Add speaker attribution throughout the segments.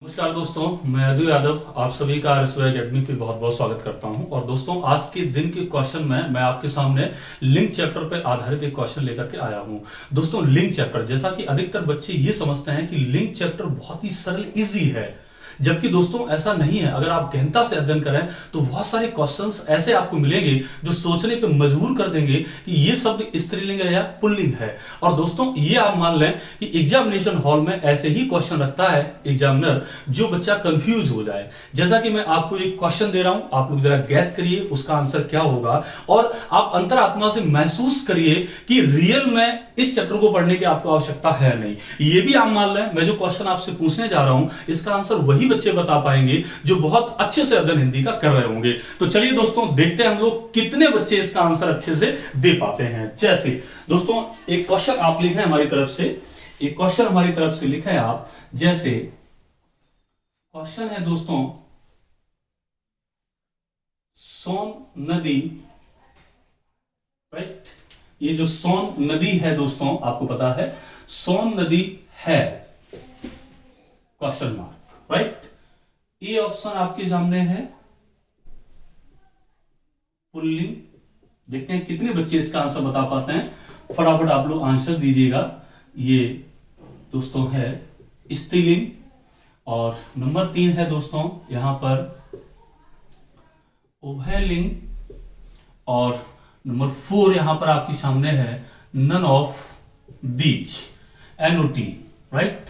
Speaker 1: नमस्कार दोस्तों, मैं अदु यादव आप सभी का RSY एकेडमी पे बहुत बहुत स्वागत करता हूं। और दोस्तों, आज के दिन के क्वेश्चन में मैं आपके सामने लिंक चैप्टर पे आधारित एक क्वेश्चन लेकर के आया हूं। दोस्तों, लिंक चैप्टर, जैसा कि अधिकतर बच्चे ये समझते हैं कि लिंक चैप्टर बहुत ही सरल इजी है, जबकि दोस्तों ऐसा नहीं है। अगर आप गहनता से अध्ययन करें तो बहुत सारे क्वेश्चंस ऐसे आपको मिलेंगे जो सोचने पे मजबूर कर देंगे कि ये शब्द स्त्रीलिंग है या पुल्लिंग है। और दोस्तों, ये आप मान लें कि एग्जामिनेशन हॉल में ऐसे ही क्वेश्चन रखता है एग्जामिनर जो बच्चा कंफ्यूज हो जाए। जैसा कि मैं आपको एक क्वेश्चन दे रहा हूं, आप लोग जरा गैस करिए उसका आंसर क्या होगा, और आप अंतरात्मा से महसूस करिए कि रियल में इस चैप्टर को पढ़ने की आपको आवश्यकता है नहीं। ये भी आप मान लें, मैं जो क्वेश्चन आपसे पूछने जा रहा हूं इसका आंसर वही बच्चे बता पाएंगे जो बहुत अच्छे से अध्ययन हिंदी का कर रहे होंगे। तो चलिए दोस्तों, देखते हैं हम लोग कितने बच्चे इसका आंसर अच्छे से दे पाते हैं। जैसे दोस्तों, एक क्वेश्चन आप लिखें हमारी तरफ से, एक क्वेश्चन हमारी तरफ से लिखें आप। जैसे क्वेश्चन है दोस्तों, सोन नदी, राइट, ये जो सोन नदी है दोस्तों, आपको पता है सोन नदी है, क्वेश्चन मार्क, राइट। ये ऑप्शन आपके सामने है पुल्लिंग। देखते हैं कितने बच्चे इसका आंसर बता पाते हैं। फटाफट आप लोग आंसर दीजिएगा। ये दोस्तों है स्त्रीलिंग। और नंबर 3 है दोस्तों यहां पर उभयलिंग। और नंबर 4 यहां पर आपके सामने है none of these, NOT, right,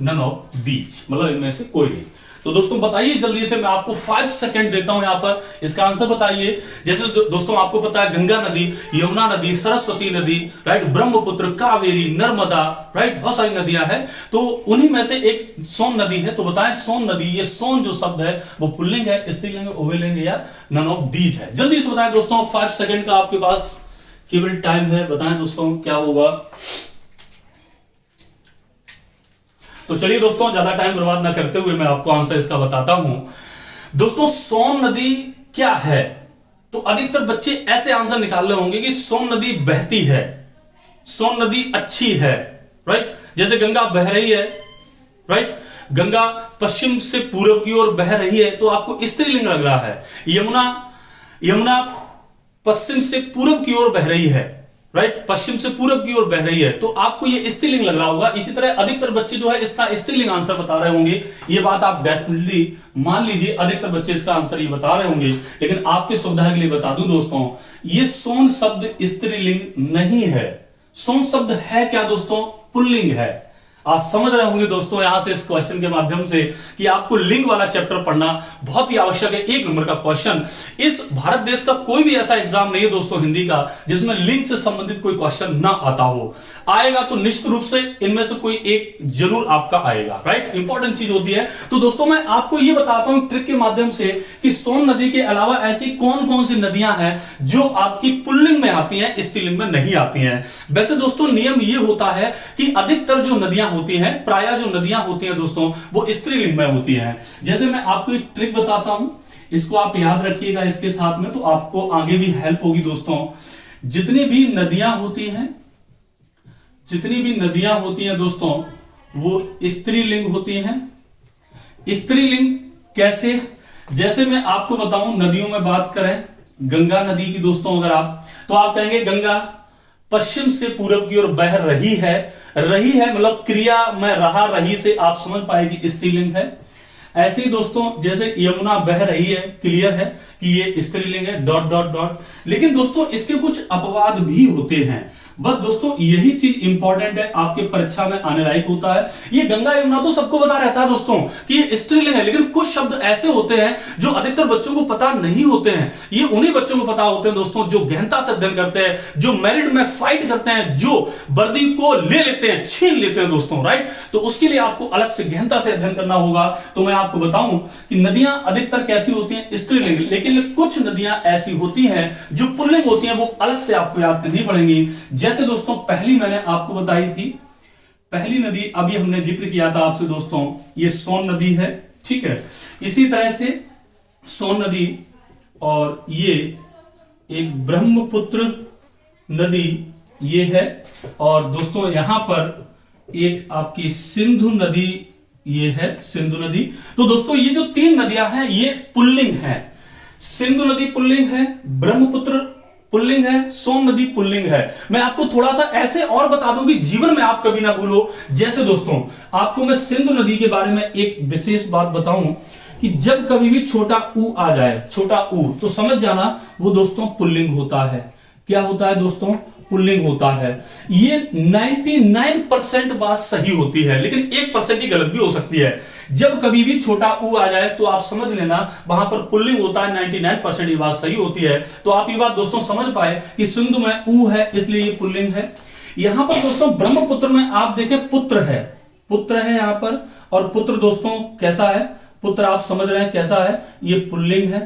Speaker 1: none of these, मतलब इनमें से कोई नहीं। तो दोस्तों बताइए जल्दी से, मैं आपको 5 सेकंड देता हूं यहां पर, इसका आंसर बताइए। जैसे दोस्तों आपको पता है गंगा नदी, यमुना नदी, सरस्वती नदी, राइट, ब्रह्मपुत्र, कावेरी, नर्मदा, राइट, बहुत सारी नदियां हैं। तो उन्हीं में से एक सोन नदी है। तो बताएं सोन नदी, ये सोन जो शब्द है वो पुल्लिंग है, स्त्रीलिंग है, उभयलिंग या नन ऑफ दीज है। जल्दी से बताएं दोस्तों, 5 सेकंड का आपके पास केवल टाइम है। बताएं दोस्तों क्या होगा। तो चलिए दोस्तों, ज्यादा टाइम बर्बाद ना करते हुए मैं आपको आंसर इसका बताता हूं। दोस्तों, सोन नदी क्या है? तो अधिकतर बच्चे ऐसे आंसर निकाल रहे होंगे कि सोन नदी बहती है, सोन नदी अच्छी है, राइट। जैसे गंगा बह रही है, राइट, गंगा पश्चिम से पूर्व की ओर बह रही है, तो आपको स्त्रीलिंग लग रहा है। यमुना पश्चिम से पूर्व की ओर बह रही है, राइट, पश्चिम से पूर्व की ओर बह रही है, तो आपको ये स्त्रीलिंग लग रहा होगा। इसी तरह अधिकतर बच्चे जो है इसका स्त्रीलिंग आंसर बता रहे होंगे। ये बात आप डेफिनेटली मान लीजिए, अधिकतर बच्चे इसका आंसर ये बता रहे होंगे। लेकिन आपके सुविधा के लिए बता दूं दोस्तों, ये सोन शब्द स्त्रीलिंग नहीं है। सोन शब्द है क्या दोस्तों? पुल्लिंग है। आप समझ रहे होंगे दोस्तों यहां से इस क्वेश्चन के माध्यम से कि आपको लिंग वाला चैप्टर पढ़ना बहुत ही आवश्यक है। 1 नंबर का क्वेश्चन। इस भारत देश का कोई भी ऐसा एग्जाम नहीं है दोस्तों हिंदी का जिसमें लिंग से संबंधित कोई क्वेश्चन ना आता हो। आएगा तो निश्चित रूप से इनमें से कोई एक जरूर आपका आएगा, राइट, इंपॉर्टेंट चीज होती है। तो दोस्तों मैं आपको यह बताता हूं ट्रिक के माध्यम से कि सोन नदी के अलावा ऐसी कौन कौन सी नदियां हैं जो आपकी पुल्लिंग में आती हैं, स्त्रीलिंग में नहीं आती हैं। वैसे दोस्तों नियम यह होता है कि अधिकतर जो नदियां होती हैं, प्रायः जो नदियां होती हैं दोस्तों वो स्त्रीलिंग में होती हैं। जैसे मैं आपको एक ट्रिक बताता हूं, इसको आप याद रखिएगा इसके साथ में, तो आपको आगे भी हेल्प होगी दोस्तों। जितनी भी नदियां होती हैं दोस्तों वो स्त्रीलिंग होती हैं। स्त्रीलिंग कैसे? जैसे मैं आपको बताऊं, नदियों में बात करें गंगा नदी की दोस्तों, अगर आप, तो आप कहेंगे गंगा पश्चिम से पूर्व की ओर बह रही है। रही है मतलब क्रिया में रहा, रही से आप समझ पाए कि स्त्रीलिंग है। ऐसे ही दोस्तों जैसे यमुना बह रही है, क्लियर है कि ये स्त्रीलिंग है, डॉट डॉट डॉट। लेकिन दोस्तों इसके कुछ अपवाद भी होते हैं। बस दोस्तों यही चीज इंपॉर्टेंट है, आपके परीक्षा में आने लायक होता है। ये गंगा यमुना तो सबको पता रहता है दोस्तों कि ये स्त्रीलिंग है, लेकिन कुछ शब्द ऐसे होते हैं जो अधिकतर बच्चों को पता नहीं होते हैं। ये उन्हीं बच्चों को पता होते हैं दोस्तों जो गहनता से अध्ययन करते हैं, जो मेरिट में फाइट करते हैं, जो वर्दी को ले लेते हैं, छीन लेते हैं दोस्तों, राइट। तो उसके लिए आपको अलग से गहनता से अध्ययन करना होगा। तो मैं आपको बताऊं कि नदियां अधिकतर कैसी होती हैं? स्त्रीलिंग। लेकिन कुछ नदियां ऐसी होती हैं जो पुल्लिंग होती हैं, वो अलग से आपको याद करनी पड़ेंगी। जैसे दोस्तों पहली मैंने आपको बताई थी, पहली नदी अभी हमने जिक्र किया था आपसे दोस्तों, ये सोन नदी है, ठीक है। इसी तरह से सोन नदी, और ये एक ब्रह्मपुत्र नदी ये है। और दोस्तों यहां पर एक आपकी सिंधु नदी ये है सिंधु नदी। तो दोस्तों ये जो 3 नदियां हैं ये पुल्लिंग हैं। सिंधु नदी पुल्लिंग है, ब्रह्मपुत्र पुल्लिंग है, सोन नदी पुल्लिंग है। मैं आपको थोड़ा सा ऐसे और बता दूं कि जीवन में आप कभी ना भूलो। जैसे दोस्तों आपको मैं सिंधु नदी के बारे में एक विशेष बात बताऊं कि जब कभी भी छोटा ऊ आ जाए, छोटा ऊ, तो समझ जाना वो दोस्तों पुल्लिंग होता है। क्या होता है दोस्तों? पुल्लिंग होता है। ये 99% बात सही होती है, लेकिन 1% ही गलत भी हो सकती है। जब कभी भी छोटा ऊ आ जाए तो आप समझ लेना वहां पर पुल्लिंग होता है। 99% ये बात सही होती है। तो आप ये बात दोस्तों समझ पाए कि सिंधु में ऊ है इसलिए ये पुल्लिंग है। यहां पर दोस्तों ब्रह्मपुत्र में आप देखें पुत्र है, पुत्र है यहां पर। और पुत्र दोस्तों कैसा है? पुत्र आप समझ रहे हैं कैसा है? ये पुल्लिंग है।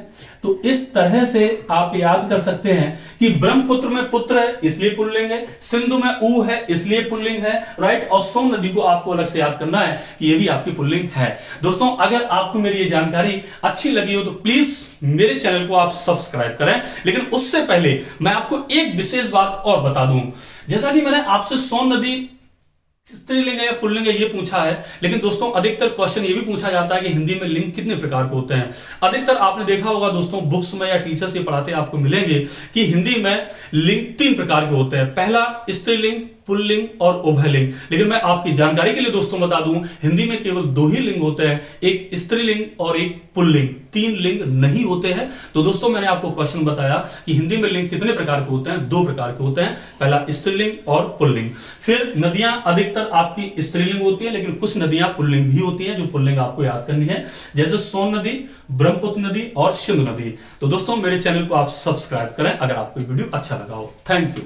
Speaker 1: तो इस तरह से आप याद कर सकते हैं कि ब्रह्मपुत्र में पुत्र है इसलिए पुल्लिंग है, सिंधु में ऊ है इसलिए पुल्लिंग है, राइट। और सोन नदी को आपको अलग से याद करना है कि ये भी आपकी पुल्लिंग है। दोस्तों अगर आपको मेरी ये जानकारी अच्छी लगी हो तो प्लीज मेरे चैनल को आप सब्सक्राइब करें। लेकिन उससे पहले मैं आपको एक विशेष बात और बता दूं। जैसा कि मैंने आपसे सोन नदी स्त्रीलिंग है या पुल्लिंग है ये पूछा है, लेकिन दोस्तों अधिकतर क्वेश्चन ये भी पूछा जाता है कि हिंदी में लिंग कितने प्रकार के होते हैं। अधिकतर आपने देखा होगा दोस्तों बुक्स में या टीचर्स ये पढ़ाते आपको मिलेंगे कि हिंदी में लिंग 3 प्रकार के होते हैं। पहला स्त्रीलिंग, पुल्लिंग और उभयलिंग। लेकिन मैं आपकी जानकारी के लिए दोस्तों बता दूं हिंदी में केवल 2 ही लिंग होते हैं, एक स्त्रीलिंग और एक पुल्लिंग। 3 लिंग नहीं होते हैं। तो दोस्तों मैंने आपको क्वेश्चन बताया कि हिंदी में लिंग कितने प्रकार के होते हैं? 2 प्रकार के होते हैं, पहला स्त्रीलिंग और पुल्लिंग। फिर नदियां अधिकतर आपकी स्त्रीलिंग होती है, लेकिन कुछ नदियां पुल्लिंग भी होती हैं जो पुल्लिंग आपको याद करनी है, जैसे सोन नदी, ब्रह्मपुत्र नदी और सिंधु नदी। तो दोस्तों मेरे चैनल को आप सब्सक्राइब करें अगर आपको वीडियो अच्छा लगा हो। Thank you.